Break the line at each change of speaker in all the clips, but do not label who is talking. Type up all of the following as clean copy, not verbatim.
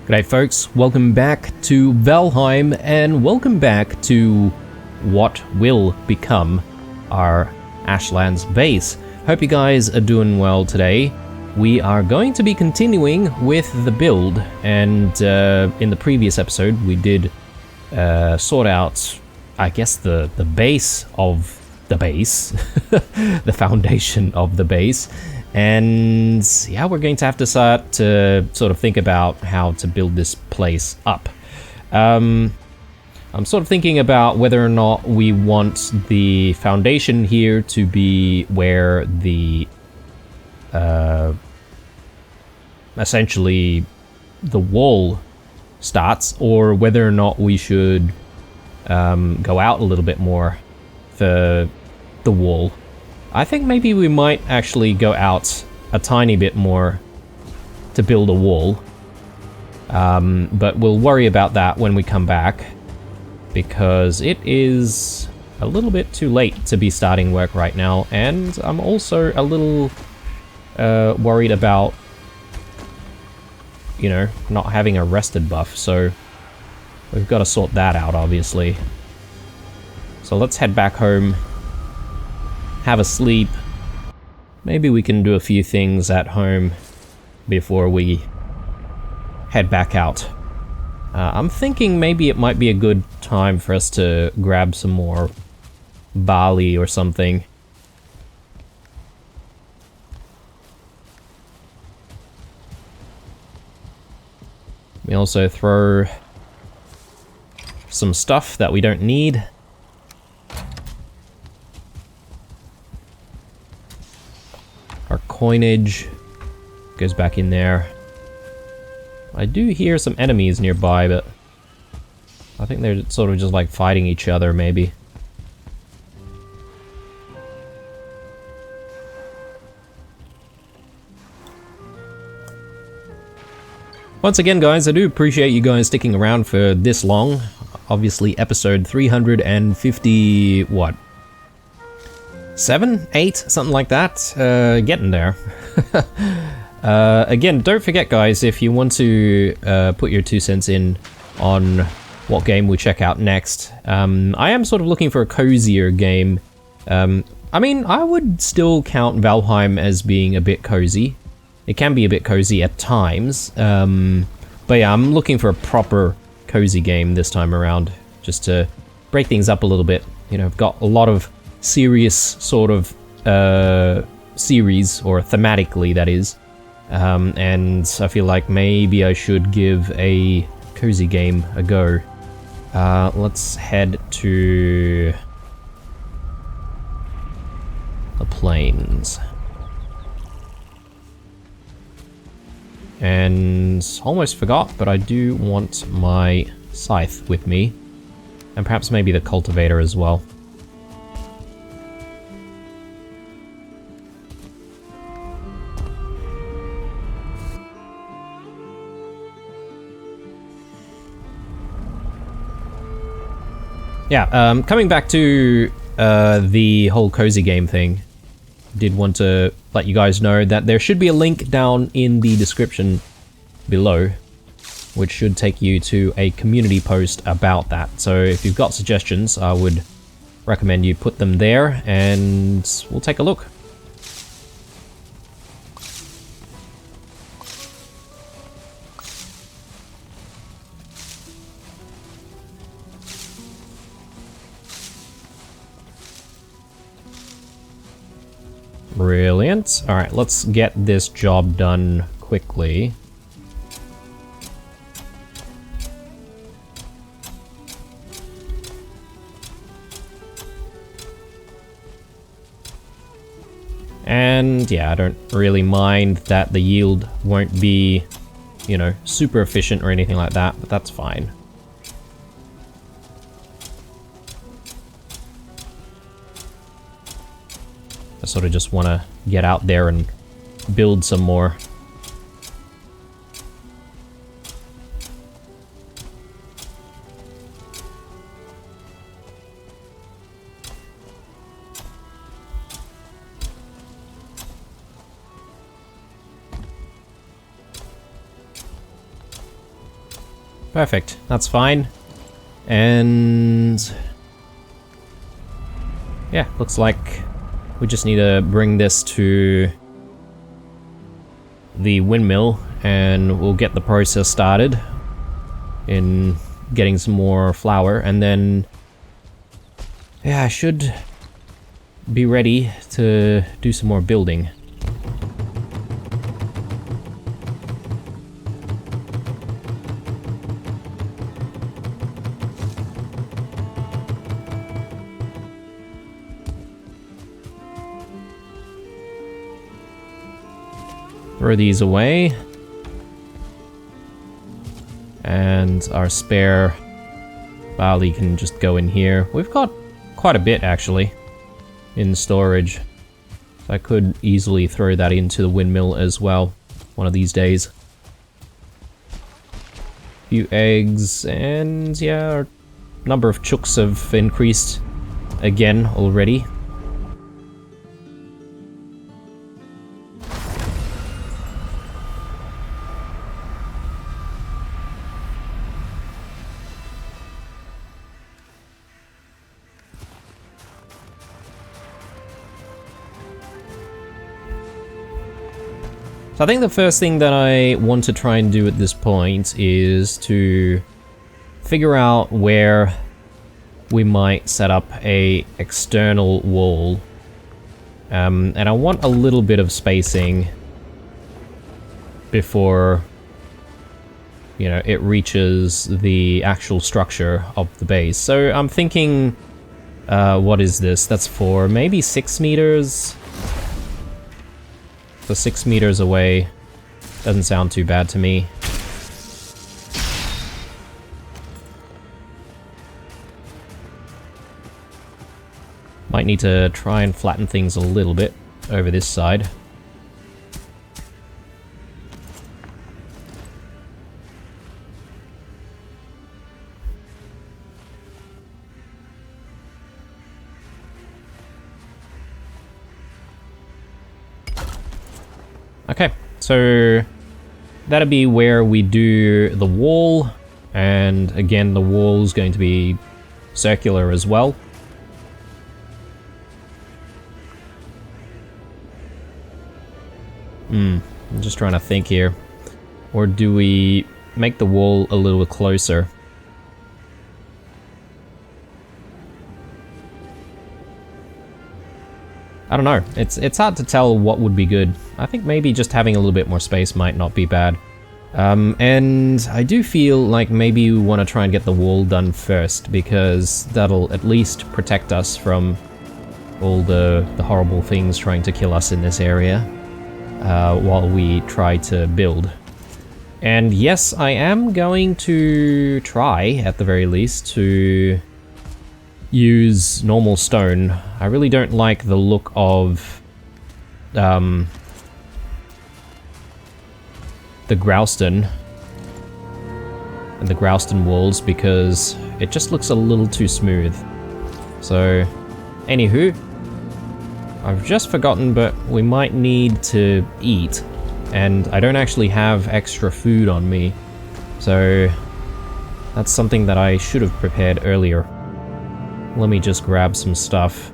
G'day folks, welcome back to Valheim and welcome back to what will become our Ashlands base. Hope you guys are doing well today. We are going to be continuing with the build, and in the previous episode we did sort out, I guess, the base of the base, the foundation of the base. And yeah, we're going to have to start to sort of think about how to build this place up. I'm sort of thinking about whether or not we want the foundation here to be where the essentially the wall starts, or whether or not we should go out a little bit more for the wall. I think maybe we might actually go out a tiny bit more to build a wall. But we'll worry about that when we come back, because it is a little bit too late to be starting work right now, and I'm also a little worried about, you know, not having a rested buff, so we've got to sort that out, obviously. So let's head back home, have a sleep. Maybe we can do a few things at home before we head back out. I'm thinking maybe it might be a good time for us to grab some more barley or something. We also throw some stuff that we don't need. Our coinage goes back in there. I do hear some enemies nearby, but I think they're sort of just like fighting each other, maybe. Once again, guys, I do appreciate you guys sticking around for this long. Obviously, episode 350, what? 7? 8? Something like that. Getting there. Again, don't forget, guys, if you want to put your 2 cents in on what game we check out next. I am sort of looking for a cozier game. I mean, I would still count Valheim as being a bit cozy. It can be a bit cozy at times. But yeah, I'm looking for a proper cozy game this time around, just to break things up a little bit. You know, I've got a lot of serious sort of series, or thematically that is, and I feel like maybe I should give a cozy game a go. Let's head to the plains. And almost forgot, but I do want my scythe with me, and perhaps maybe the cultivator as well. Yeah, coming back to the whole cozy game thing, did want to let you guys know that there should be a link down in the description below, which should take you to a community post about that. So if you've got suggestions, I would recommend you put them there, and we'll take a look. Brilliant. Alright, let's get this job done quickly. And yeah, I don't really mind that the yield won't be, you know, super efficient or anything like that, but that's fine. I sort of just want to get out there and build some more. Perfect. That's fine. And yeah, looks like we just need to bring this to the windmill and we'll get the process started in getting some more flour, and then yeah, I should be ready to do some more building. Throw these away. And our spare barley can just go in here. We've got quite a bit, actually, in storage. So I could easily throw that into the windmill as well, one of these days. A few eggs, and yeah, our number of chooks have increased again already. So I think the first thing that I want to try and do at this point is to figure out where we might set up a external wall. And I want a little bit of spacing before, you know, it reaches the actual structure of the base. So I'm thinking, what is this? That's for maybe 6 meters? So 6 meters away doesn't sound too bad to me. Might need to try and flatten things a little bit over this side. Okay, so that'll be where we do the wall, and again the wall's going to be circular as well. I'm just trying to think here. Or do we make the wall a little closer? I don't know. It's hard to tell what would be good. I think maybe just having a little bit more space might not be bad. And I do feel like maybe we want to try and get the wall done first, because that'll at least protect us from all the horrible things trying to kill us in this area while we try to build. And yes, I am going to try, at the very least, to use normal stone. I really don't like the look of the Grouston and the Grouston walls, because it just looks a little too smooth. So, anywho, I've just forgotten, but we might need to eat, and I don't actually have extra food on me, so that's something that I should have prepared earlier. Let me just grab some stuff.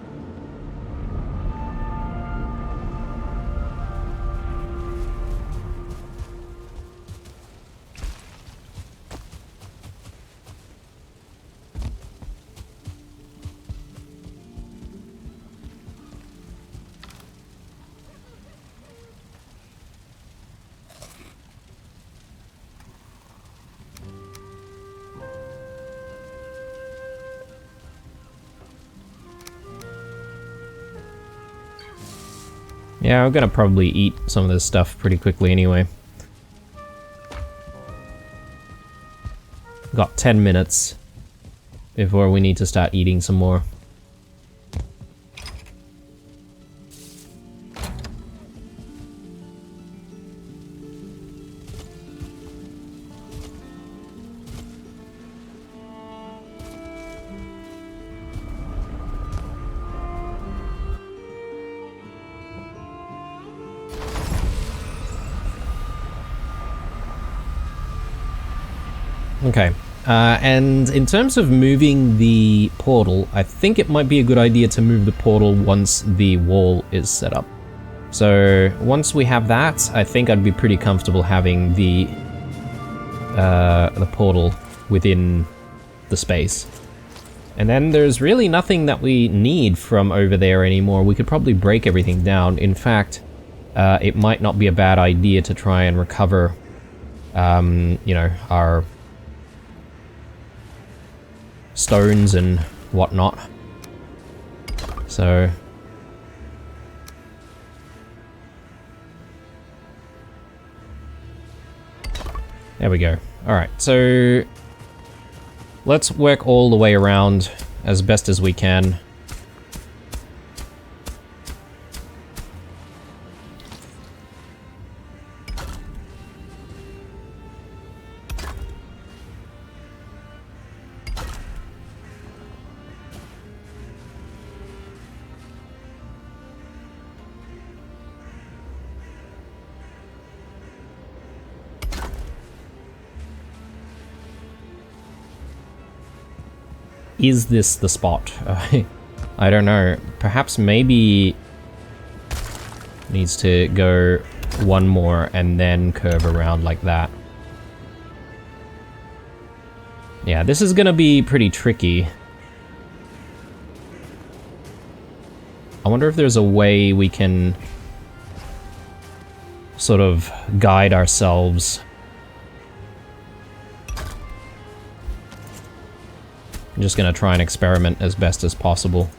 Yeah, I'm gonna probably eat some of this stuff pretty quickly anyway. Got 10 minutes before we need to start eating some more. Okay. And in terms of moving the portal, I think it might be a good idea to move the portal once the wall is set up. So once we have that, I think I'd be pretty comfortable having the portal within the space. And then there's really nothing that we need from over there anymore. We could probably break everything down. In fact, it might not be a bad idea to try and recover, you know, our stones and whatnot. So there we go. Alright, so let's work all the way around as best as we can. Is this the spot? I don't know. Perhaps maybe needs to go one more and then curve around like that. Yeah, this is gonna be pretty tricky. I wonder if there's a way we can sort of guide ourselves. I'm just gonna try and experiment as best as possible,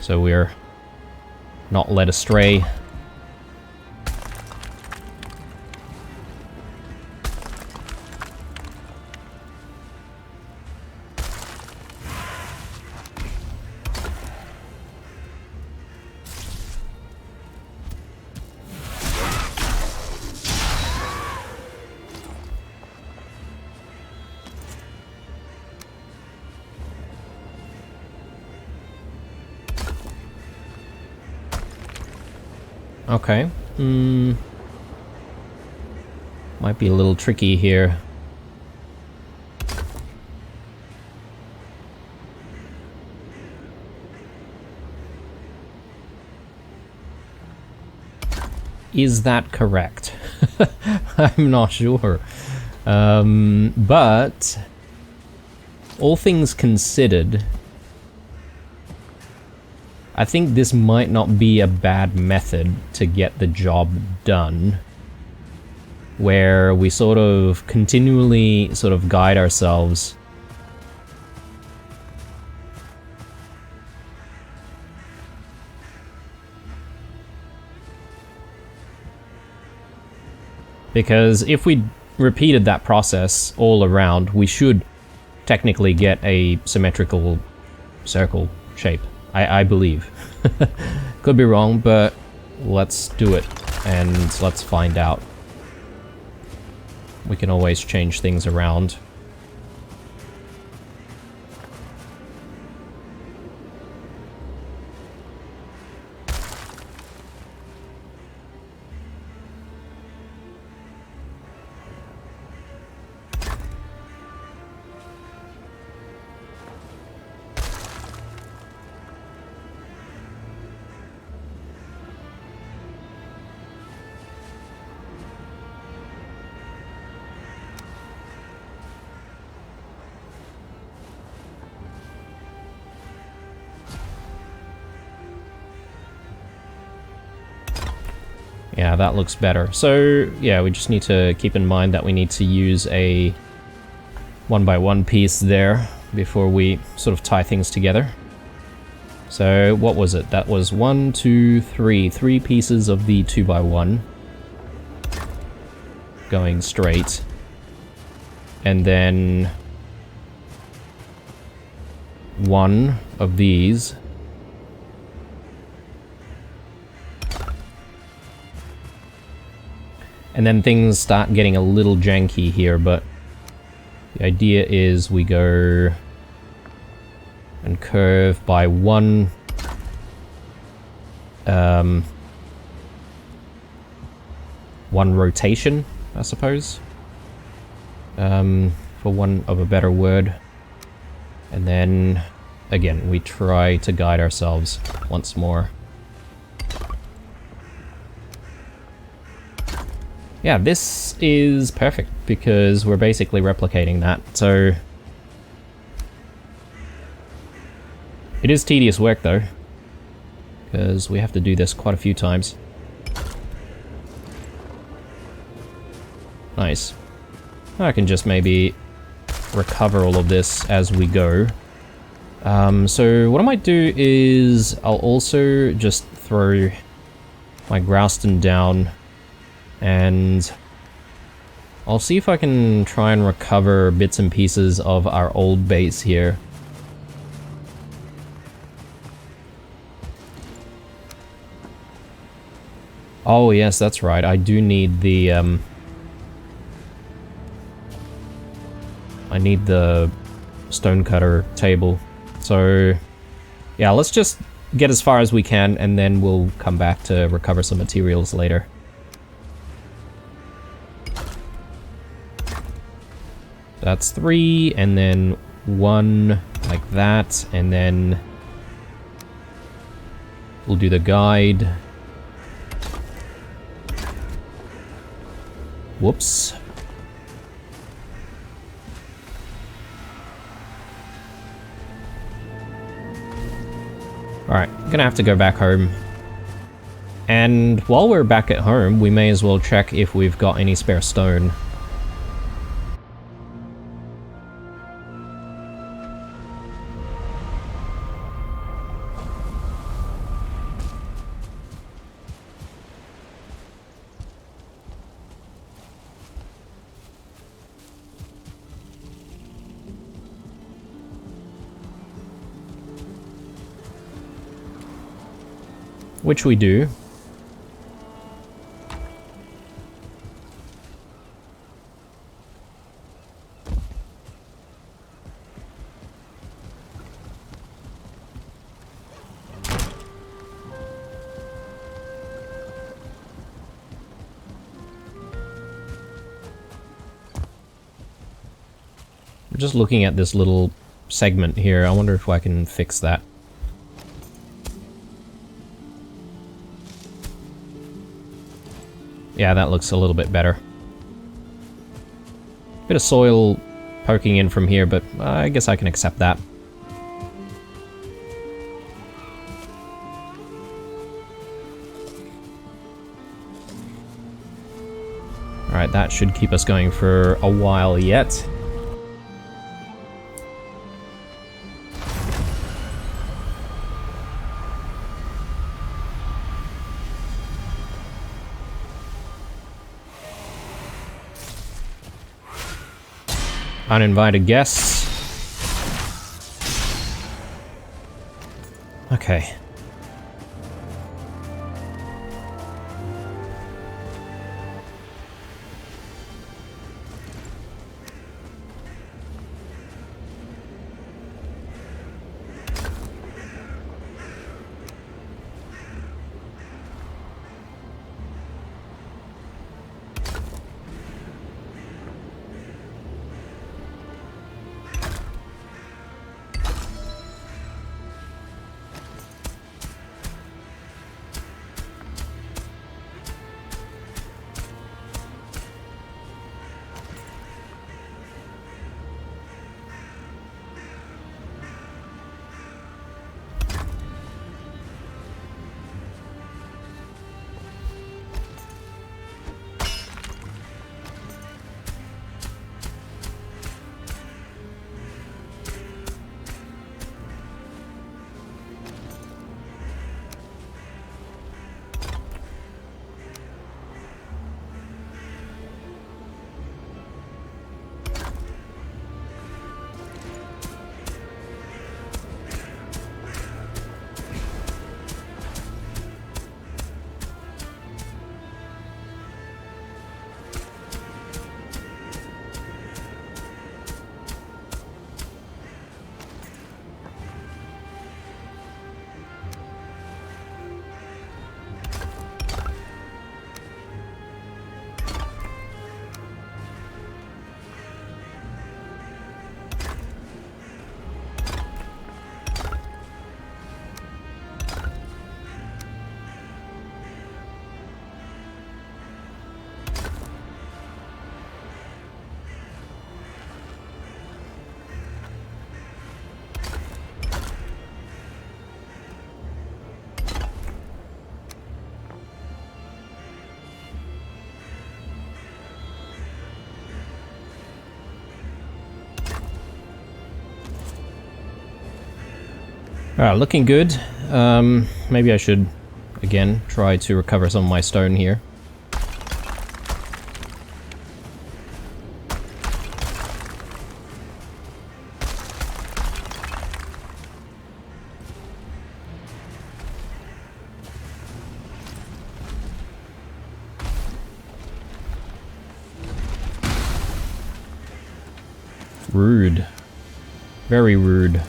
so we're not led astray. Okay. Might be a little tricky here. Is that correct? I'm not sure. But all things considered, I think this might not be a bad method to get the job done, where we sort of continually sort of guide ourselves because if we repeated that process all around, we should technically get a symmetrical circle shape. I believe. Could be wrong, but let's do it and let's find out. We can always change things around. Yeah, that looks better. So, yeah, we just need to keep in mind that we need to use a 1x1 piece there before we sort of tie things together. So, what was it? That was 1, 2, 3. 3 pieces of the 2x1 going straight. And then 1 of these. And then things start getting a little janky here, but the idea is we go and curve by one rotation, I suppose. for want of a better word. And then, again, we try to guide ourselves once more. Yeah, this is perfect because we're basically replicating that, so... It is tedious work though, because we have to do this quite a few times. Nice. I can just maybe recover all of this as we go. So what I might do is I'll also just throw my Grouston down, and I'll see if I can try and recover bits and pieces of our old base here. Oh yes, that's right, I do need the I need the stonecutter table. So yeah, let's just get as far as we can and then we'll come back to recover some materials later. That's 3, and then 1 like that, and then we'll do the guide. Whoops. Alright, gonna have to go back home. And while we're back at home, we may as well check if we've got any spare stone. Which we do. I'm just looking at this little segment here. I wonder if I can fix that. Yeah, that looks a little bit better. Bit of soil poking in from here, but I guess I can accept that. Alright, that should keep us going for a while yet. Uninvited guests. Okay. Alright, looking good. Maybe I should, again, try to recover some of my stone here. Rude. Very rude.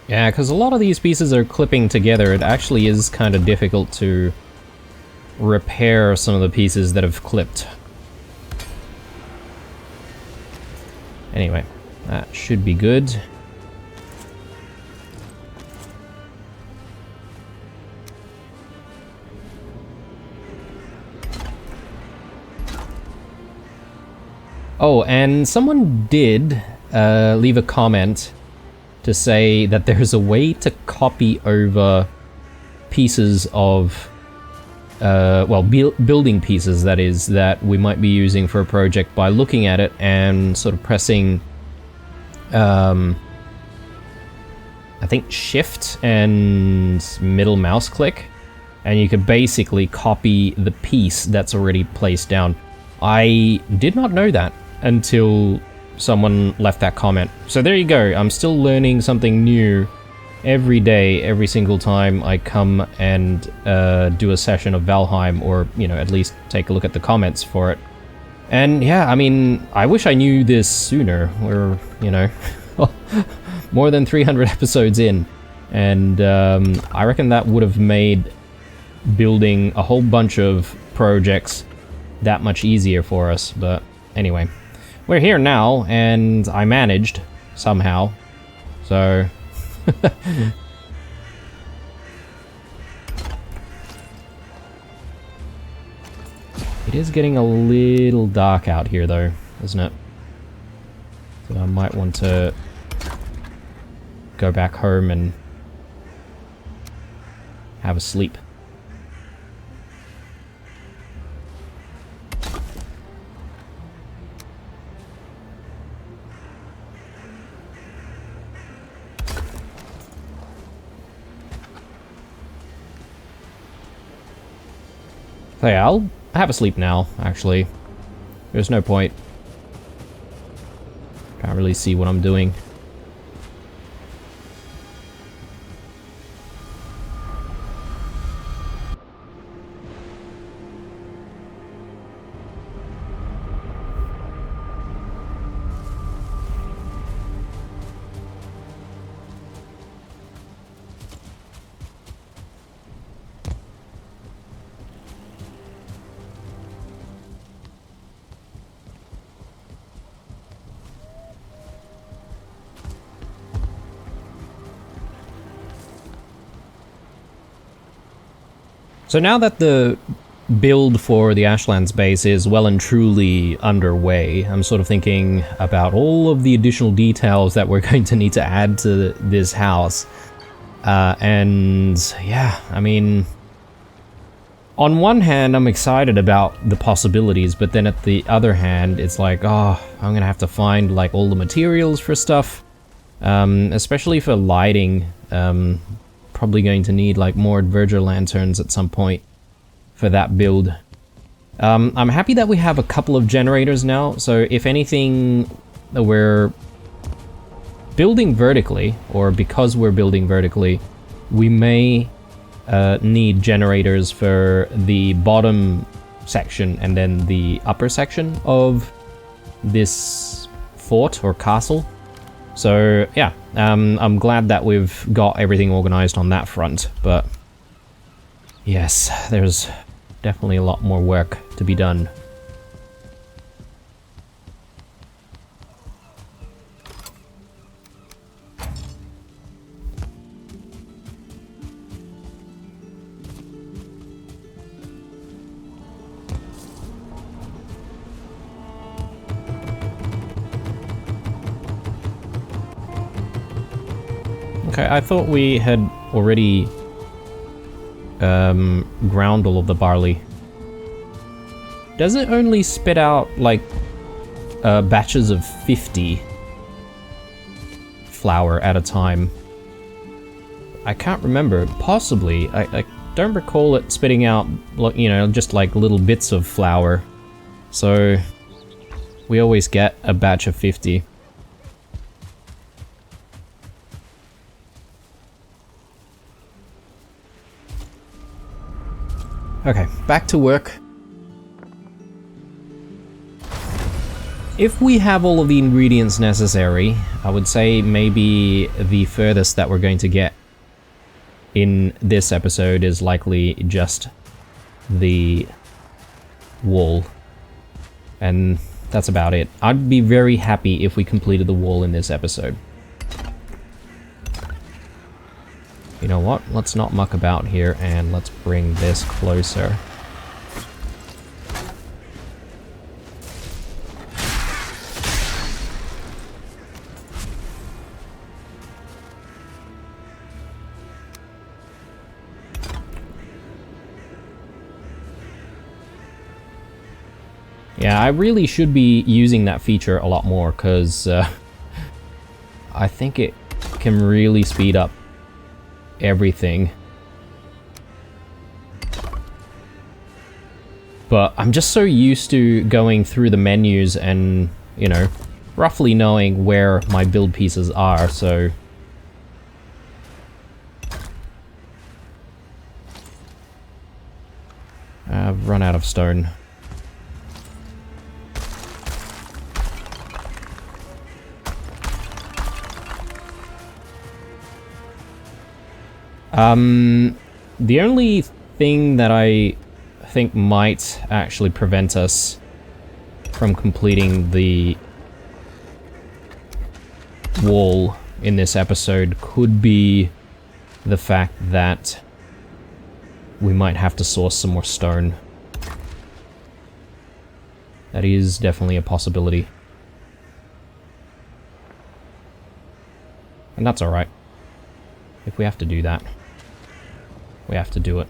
Yeah, because a lot of these pieces are clipping together. It actually is kind of difficult to repair some of the pieces that have clipped. Anyway, that should be good. Oh, and someone did leave a comment to say that there's a way to copy over pieces of building pieces, that is, that we might be using for a project by looking at it and sort of pressing, I think shift and middle mouse click, and you could basically copy the piece that's already placed down. I did not know that until someone left that comment. So there you go, I'm still learning something new every day, every single time I come and do a session of Valheim, or, you know, at least take a look at the comments for it. And yeah, I mean, I wish I knew this sooner. We're, you know, more than 300 episodes in, and I reckon that would have made building a whole bunch of projects that much easier for us. But anyway, we're here now, and I managed somehow, so it is getting a little dark out here though, isn't it? So I might want to go back home and have a sleep. So yeah, I'll have a sleep now, actually. There's no point. Can't really see what I'm doing. So now that the build for the Ashlands base is well and truly underway, I'm sort of thinking about all of the additional details that we're going to need to add to this house. And yeah, I mean, on one hand, I'm excited about the possibilities, but then at the other hand, it's like, oh, I'm gonna have to find like all the materials for stuff, especially for lighting. Probably going to need like more Verger lanterns at some point for that build. I'm happy that we have a couple of generators now, so if anything, we're building vertically, or because we're building vertically, we may need generators for the bottom section and then the upper section of this fort or castle. So yeah, I'm glad that we've got everything organized on that front, but yes, there's definitely a lot more work to be done. Okay, I thought we had already ground all of the barley. Does it only spit out, like, batches of 50 flour at a time? I can't remember. Possibly. I don't recall it spitting out, you know, just like little bits of flour. So we always get a batch of 50. Okay, back to work. If we have all of the ingredients necessary, I would say maybe the furthest that we're going to get in this episode is likely just the wall. And that's about it. I'd be very happy if we completed the wall in this episode. You know what? Let's not muck about here and let's bring this closer. Yeah, I really should be using that feature a lot more, because I think it can really speed up everything. But I'm just so used to going through the menus and, you know, roughly knowing where my build pieces are, so... I've run out of stone. The only thing that I think might actually prevent us from completing the wall in this episode could be the fact that we might have to source some more stone. That is definitely a possibility. And that's alright. If we have to do that, we have to do it.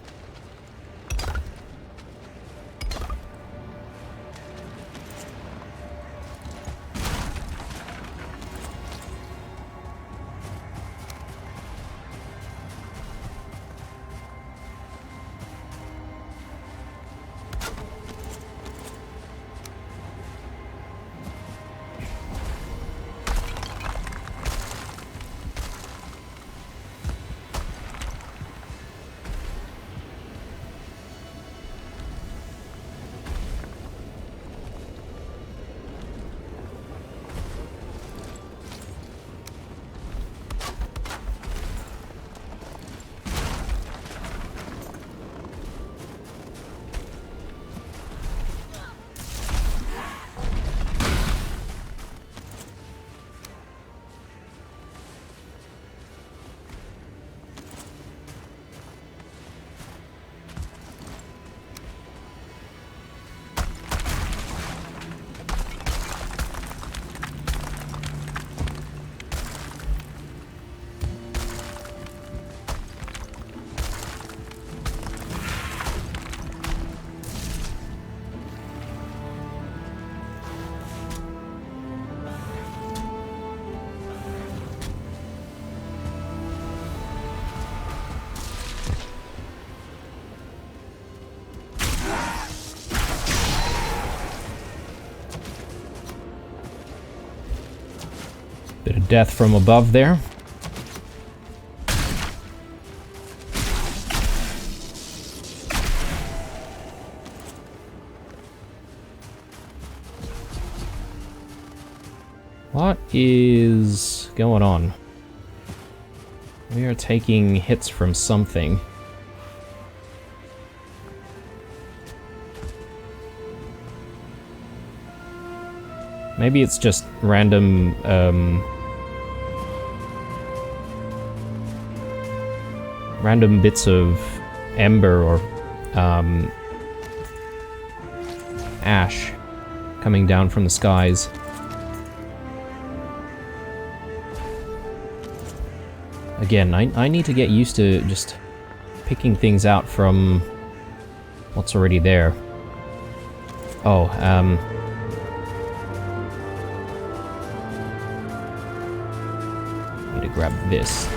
Bit of death from above there. What is going on? We are taking hits from something. Maybe it's just random, random bits of ember or ash coming down from the skies. Again, I need to get used to just picking things out from what's already there. Oh, need to grab this.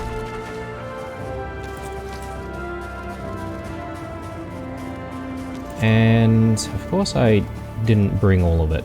And of course I didn't bring all of it.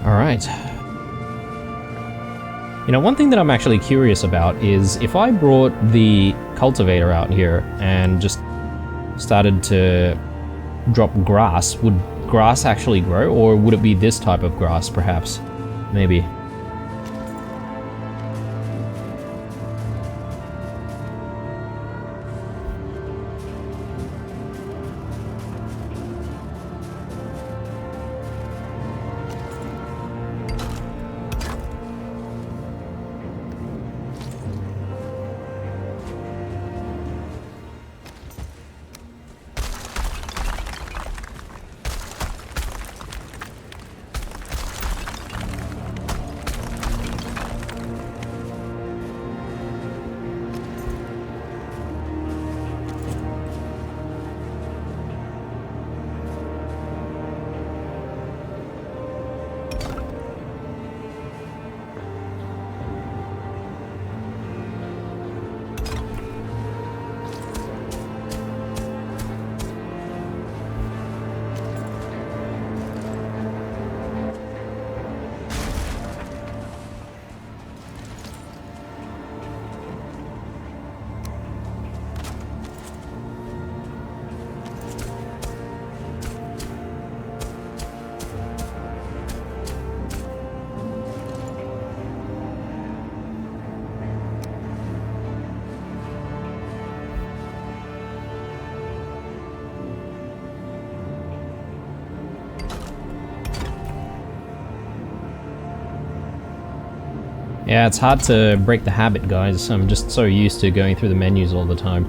Alright. You know, one thing that I'm actually curious about is if I brought the cultivator out here and just started to drop grass, would grass actually grow? Or would it be this type of grass, perhaps? Maybe. Yeah, it's hard to break the habit, guys. I'm just so used to going through the menus all the time.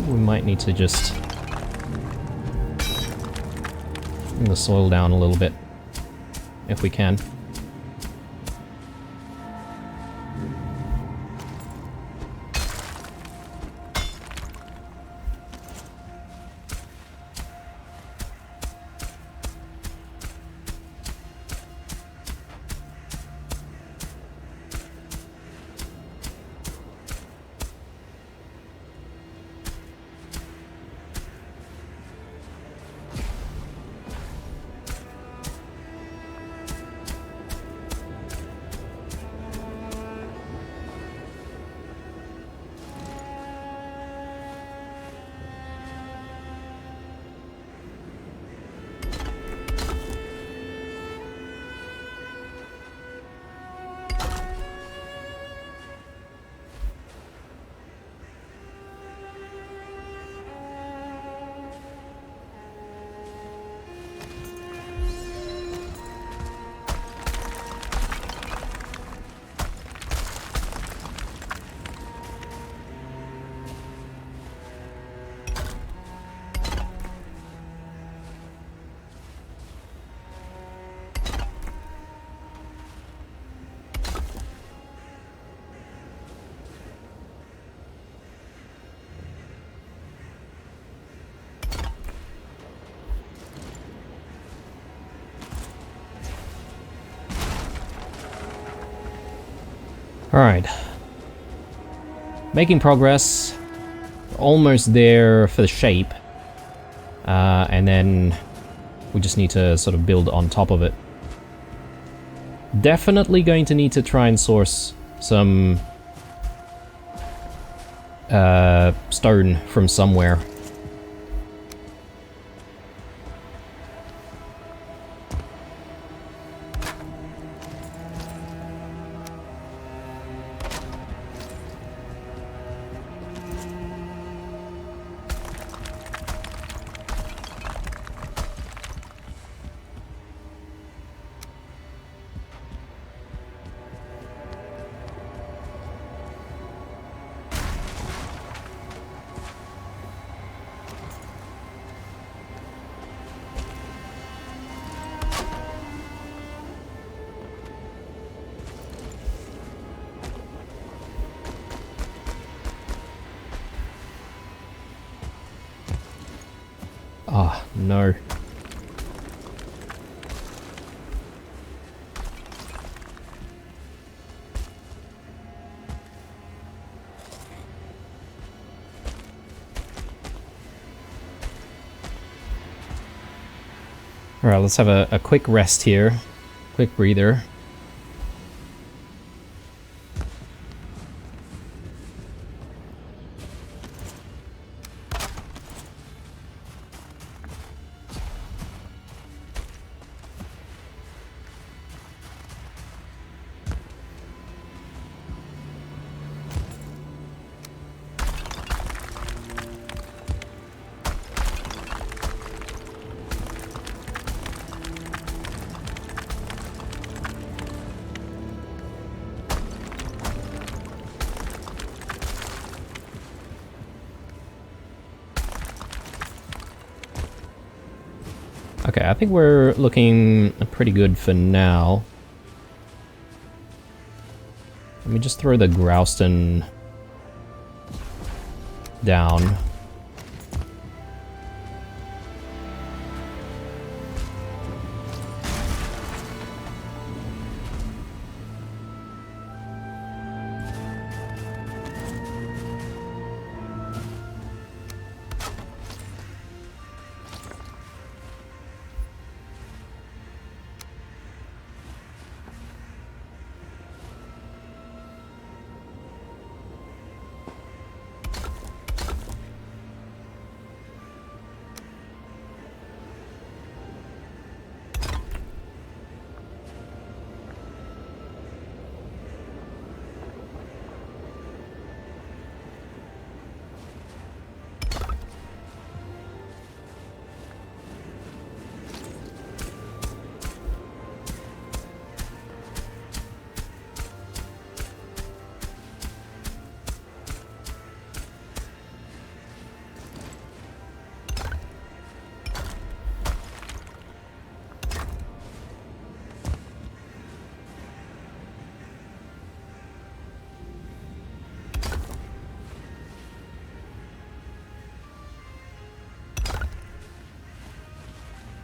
We might need to just bring the soil down a little bit, if we can. Alright. Making progress. Almost there for the shape. And then we just need to sort of build on top of it. Definitely going to need to try and source some stone from somewhere. Oh, no. Alright, let's have a quick rest here. Quick breather. Okay, I think we're looking pretty good for now. Let me just throw the Grouston down.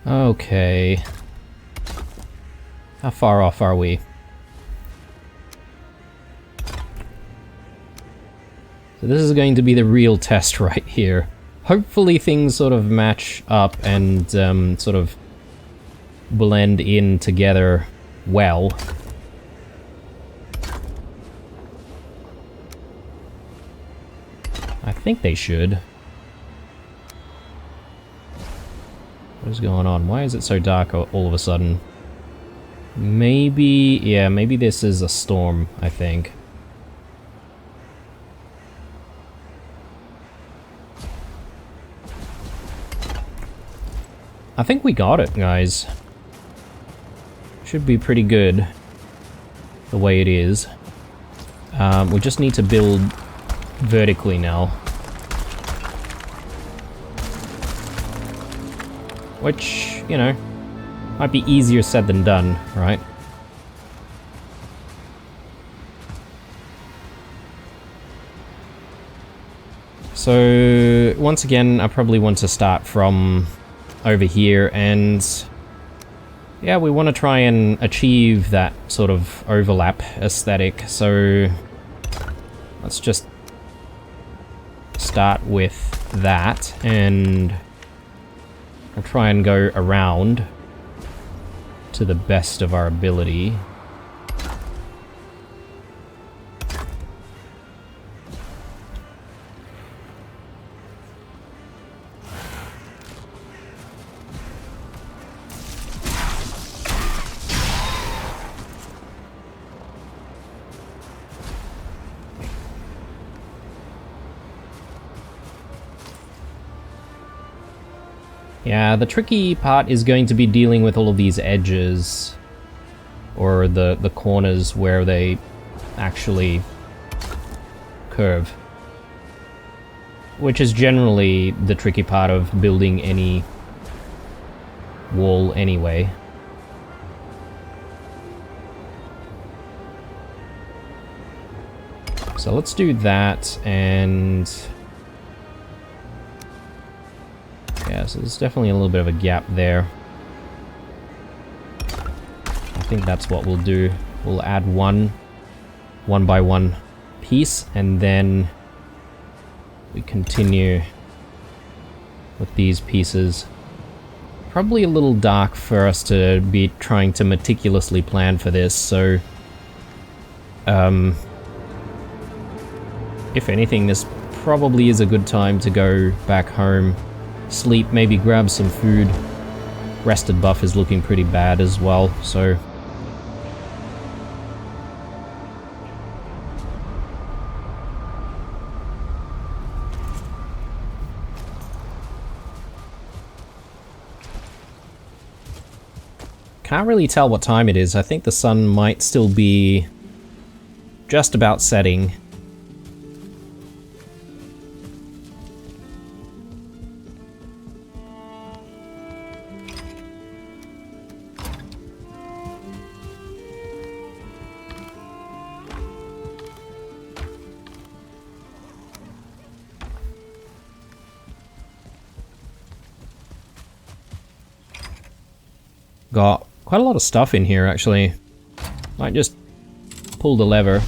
Okay. How far off are we? So this is going to be the real test right here. Hopefully things sort of match up and sort of blend in together well. I think they should. What is going on? Why is it so dark all of a sudden? Maybe, yeah, maybe this is a storm, I think. I think we got it, guys. Should be pretty good the way it is. We just need to build vertically now. Which, you know, might be easier said than done, right? So, once again, I probably want to start from over here and, Yeah, we want to try and achieve that sort of overlap aesthetic, so let's just start with that, and I'll try and go around to the best of our ability. Yeah, the tricky part is going to be dealing with all of these edges, or the corners where they actually curve, which is generally the tricky part of building any wall anyway. So let's do that, and yeah, so there's definitely a little bit of a gap there. I think that's what we'll do. We'll add one by one piece, and then we continue with these pieces. Probably a little dark for us to be trying to meticulously plan for this, so if anything, this probably is a good time to go back home, sleep, maybe grab some food. Rested buff is looking pretty bad as well, so can't really tell what time it is. I think the sun might still be just about setting. Got quite a lot of stuff in here, actually. Might just pull the lever.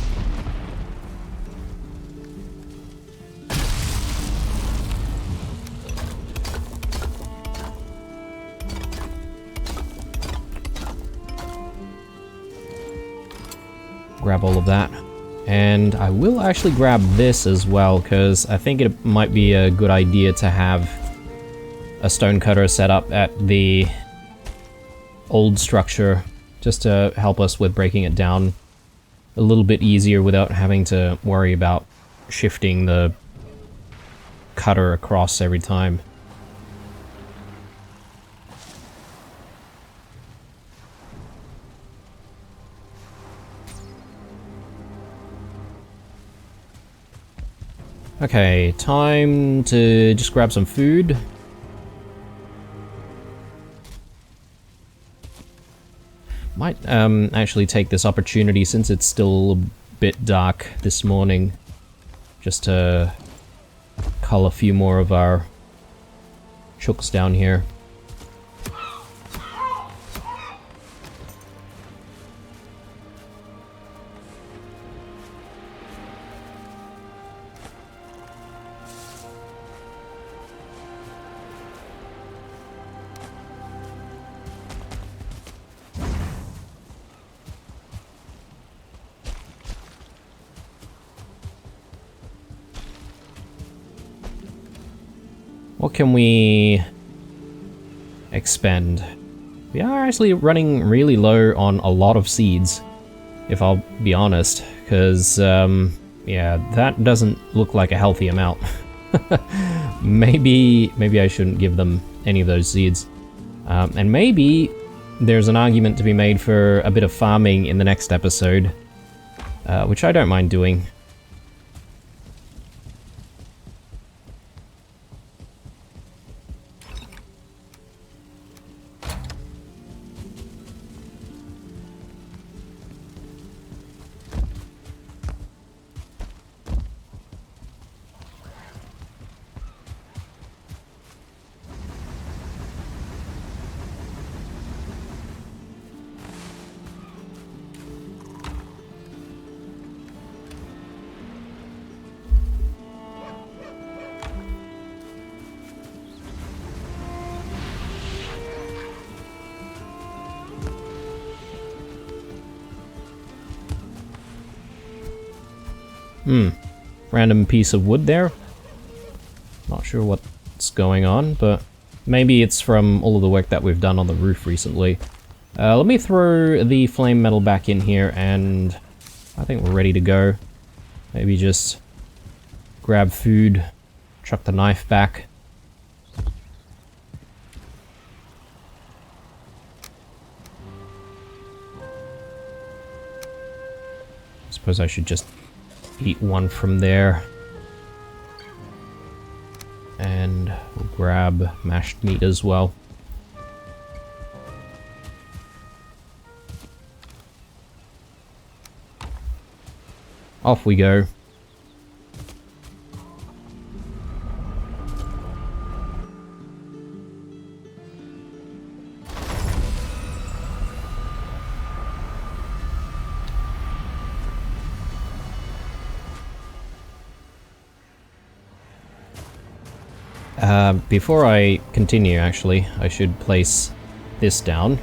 Grab all of that. And I will actually grab this as well, because I think it might be a good idea to have a stone cutter set up at the old structure, just to help us with breaking it down a little bit easier without having to worry about shifting the cutter across every time. Okay, time to just grab some food. Might actually take this opportunity, since it's still a bit dark this morning, just to cull a few more of our chooks down here. What can we expend? We are actually running really low on a lot of seeds, if I'll be honest, because, yeah, that doesn't look like a healthy amount. Maybe I shouldn't give them any of those seeds. And maybe there's an argument to be made for a bit of farming in the next episode, which I don't mind doing. Random piece of wood there. Not sure what's going on, but maybe it's from all of the work that we've done on the roof recently. Let me throw the flame metal back in here, and I think we're ready to go. Maybe just grab food, chuck the knife back. Suppose I should just eat one from there. And we'll grab mashed meat as well. Off we go. Before I continue, actually, I should place this down.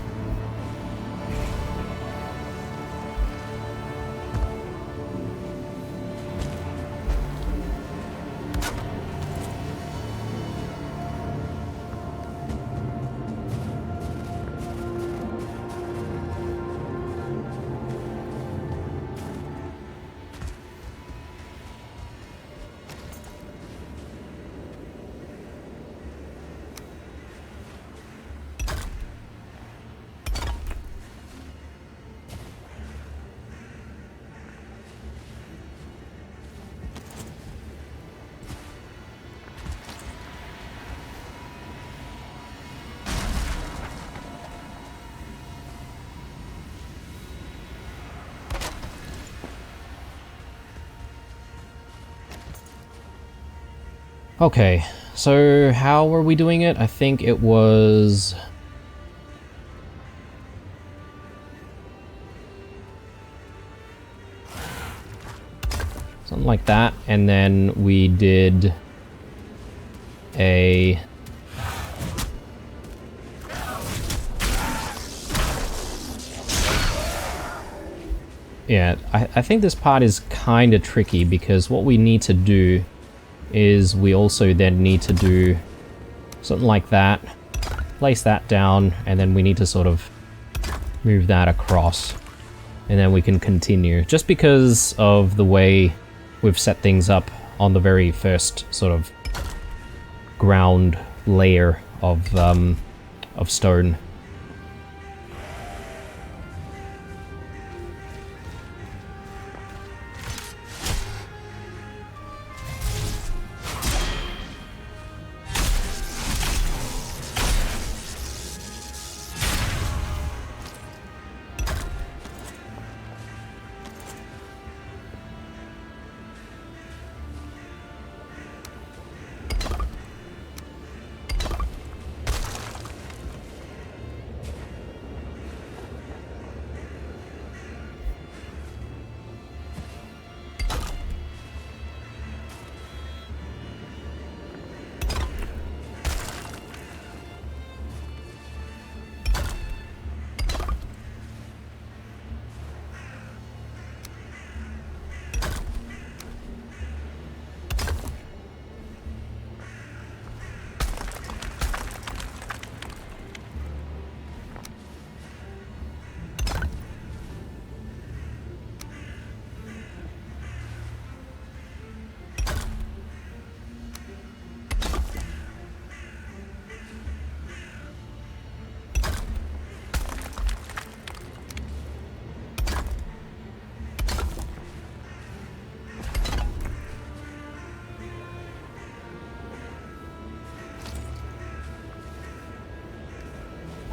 Okay, so how were we doing it? I think it was... something like that, and then we did a... yeah, I think this part is kind of tricky because what we need to do is we also then need to do something like that, place that down, and then we need to sort of move that across, and then we can continue. Just because of the way we've set things up on the very first sort of ground layer of stone.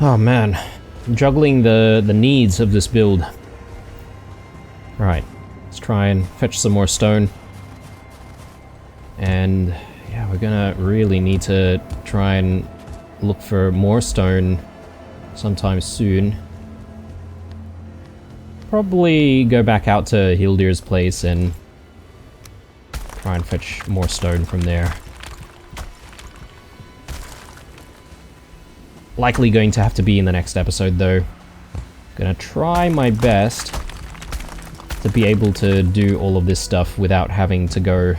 Oh man, I'm juggling the needs of this build. Right, let's try and fetch some more stone. And yeah, we're gonna really need to try and look for more stone sometime soon. Probably go back out to Hildir's place and try and fetch more stone from there. Likely going to have to be in the next episode though. Gonna try my best to be able to do all of this stuff without having to go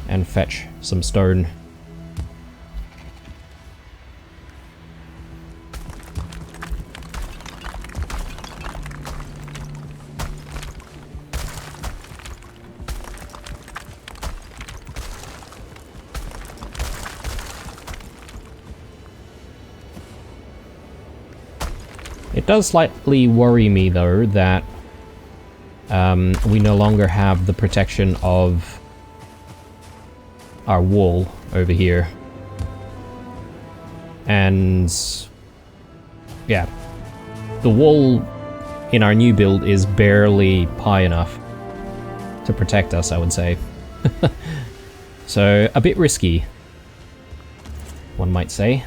and fetch some stone. It does slightly worry me, though, that we no longer have the protection of our wall over here. And yeah, the wall in our new build is barely high enough to protect us, I would say. So, a bit risky, one might say.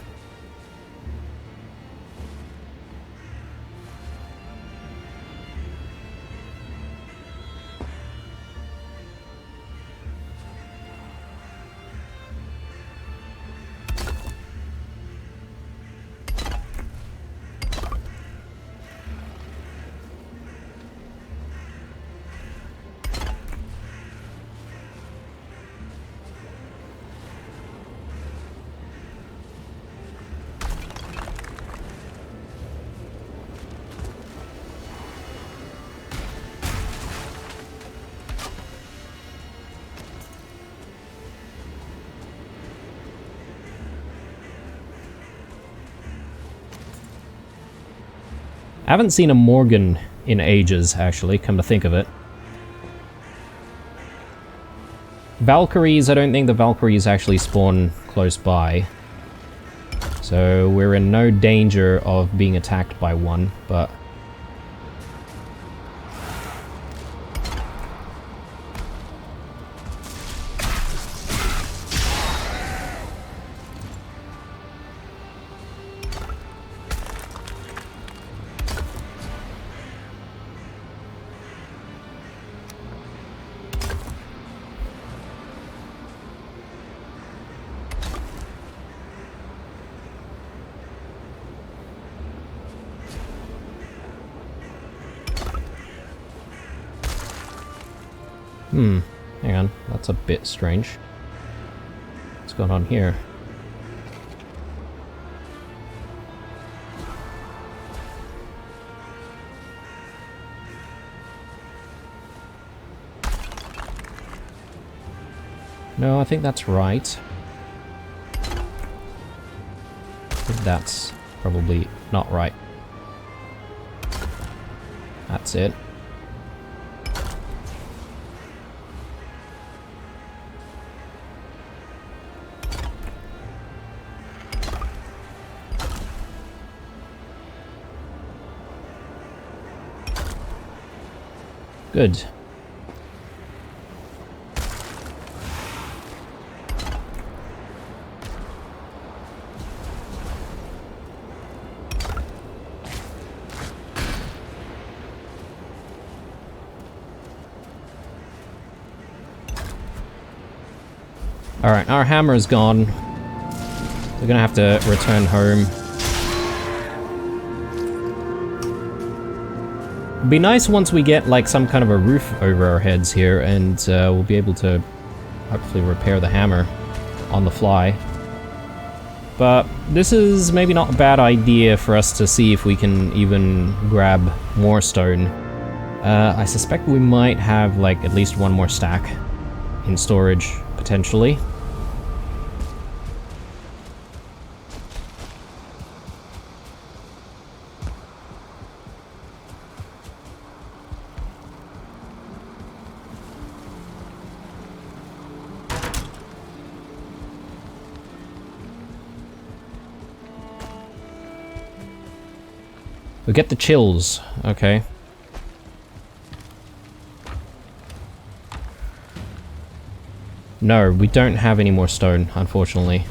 I haven't seen a Morgan in ages, actually, come to think of it. Valkyries, I don't think the Valkyries actually spawn close by. So we're in no danger of being attacked by one, but... hang on, that's a bit strange. What's going on here? No, I think that's right. I think that's probably not right. That's it. Good. Alright, our hammer is gone. We're gonna have to return home. Be nice once we get like some kind of a roof over our heads here, and we'll be able to hopefully repair the hammer on the fly. But this is maybe not a bad idea for us to see if we can even grab more stone. I suspect we might have like at least one more stack in storage, potentially. We get the chills, okay. No, we don't have any more stone, unfortunately.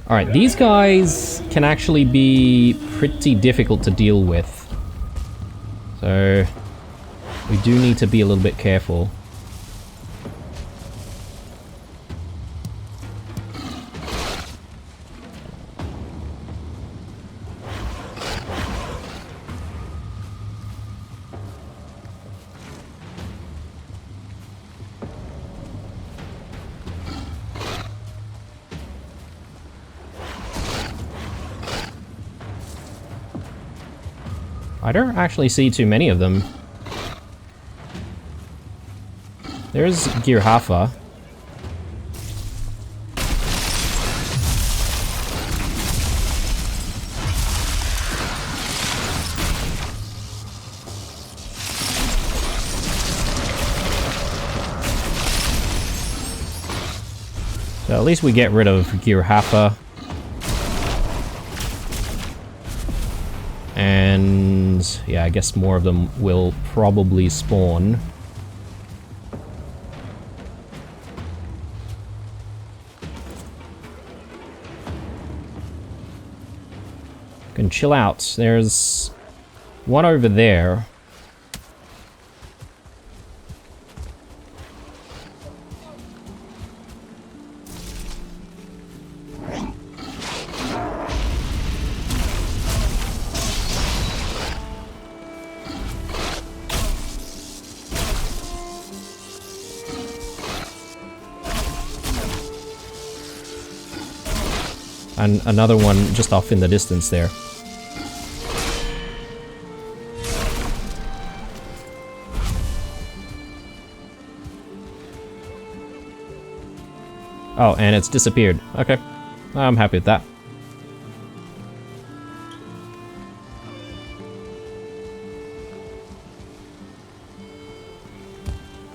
Alright, these guys can actually be pretty difficult to deal with. So, we do need to be a little bit careful. I don't actually see too many of them. There's Girhafa. So at least we get rid of Girhafa. And yeah, I guess more of them will probably spawn. Can chill out. There's one over there. And another one just off in the distance there. Oh, and it's disappeared. Okay. I'm happy with that.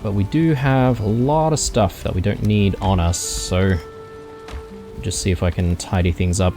But we do have a lot of stuff that we don't need on us, so just see if I can tidy things up.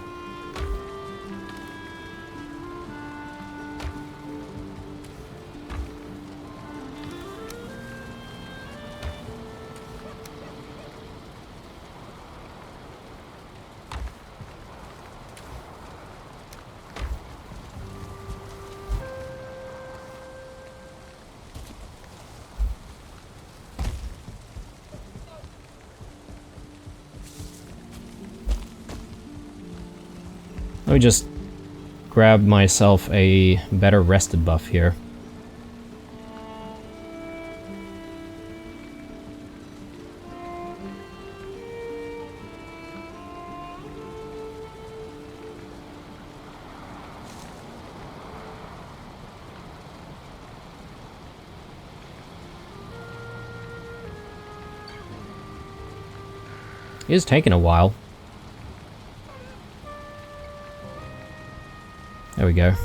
Let me just grab myself a better rested buff here. It is taking a while. There we go.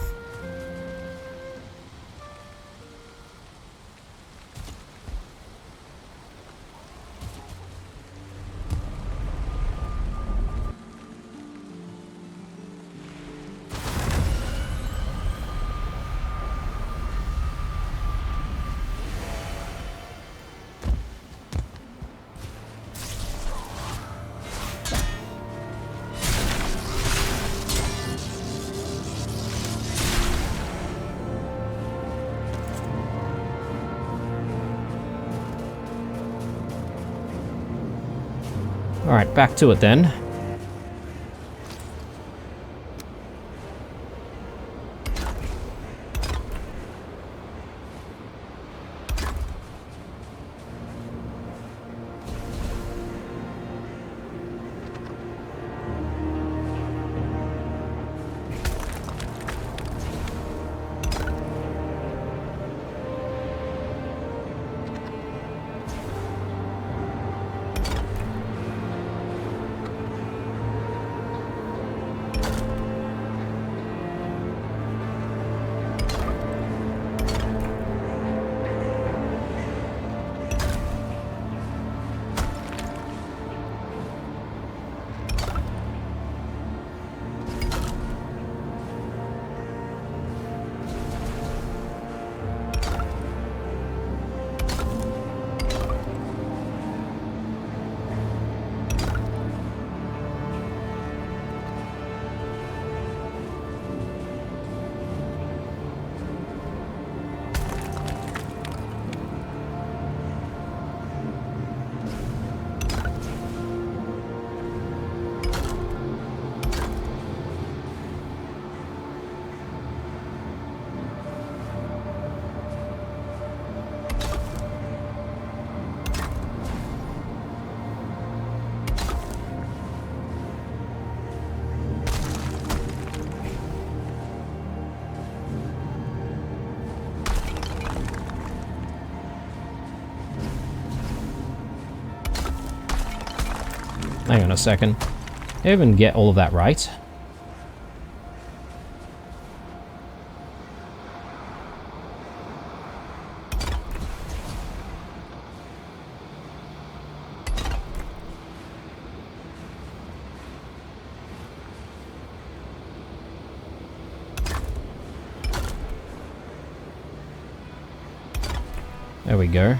Alright, back to it then. Hang on a second. Did I even get all of that right? There we go.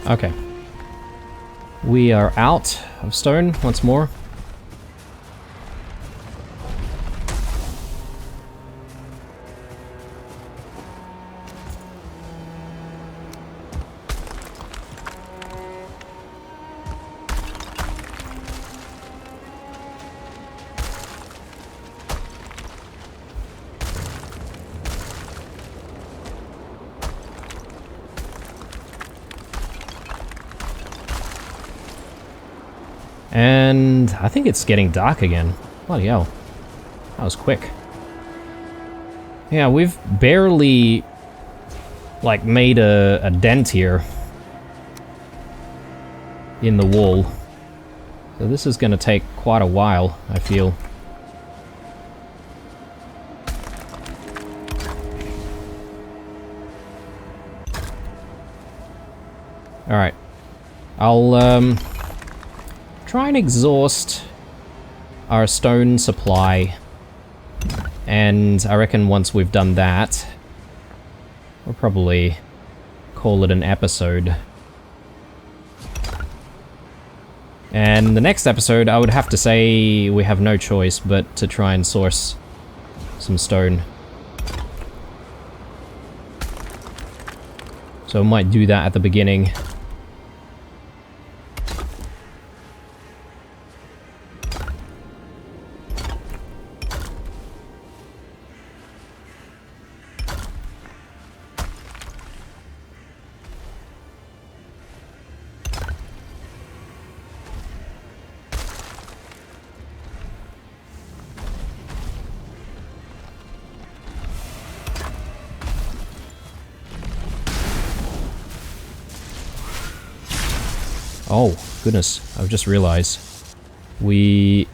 Okay. We are out of stone once more. And I think it's getting dark again. Bloody hell. That was quick. Yeah, we've barely, like, made a dent here in the wall. So this is going to take quite a while, I feel. Alright. I'll, try and exhaust our stone supply, and I reckon once we've done that, we'll probably call it an episode. And the next episode, I would have to say we have no choice but to try and source some stone. So I might do that at the beginning. Oh, goodness, I've just realized we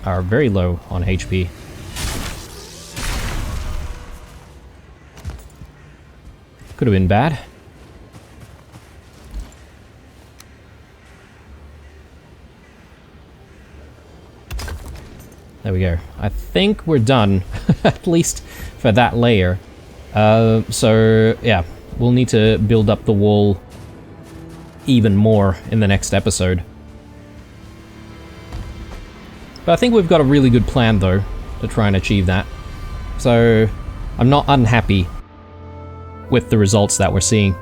are very low on HP. Could have been bad. There we go. I think we're done, at least for that layer. So, yeah, we'll need to build up the wall even more in the next episode. But I think we've got a really good plan, though, to try and achieve that. So, I'm not unhappy with the results that we're seeing.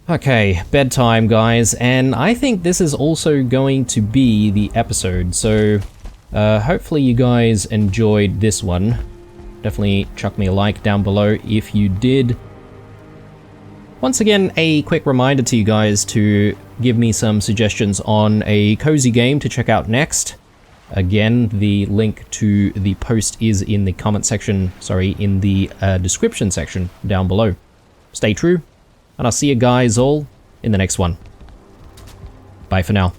Okay, bedtime, guys, and I think this is also going to be the episode, so hopefully you guys enjoyed this one. Definitely chuck me a like down below if you did. Once again, a quick reminder to you guys to give me some suggestions on a cozy game to check out next. Again, the link to the post is in the comment section, sorry, in the description section down below. Stay true. And I'll see you guys all in the next one. Bye for now.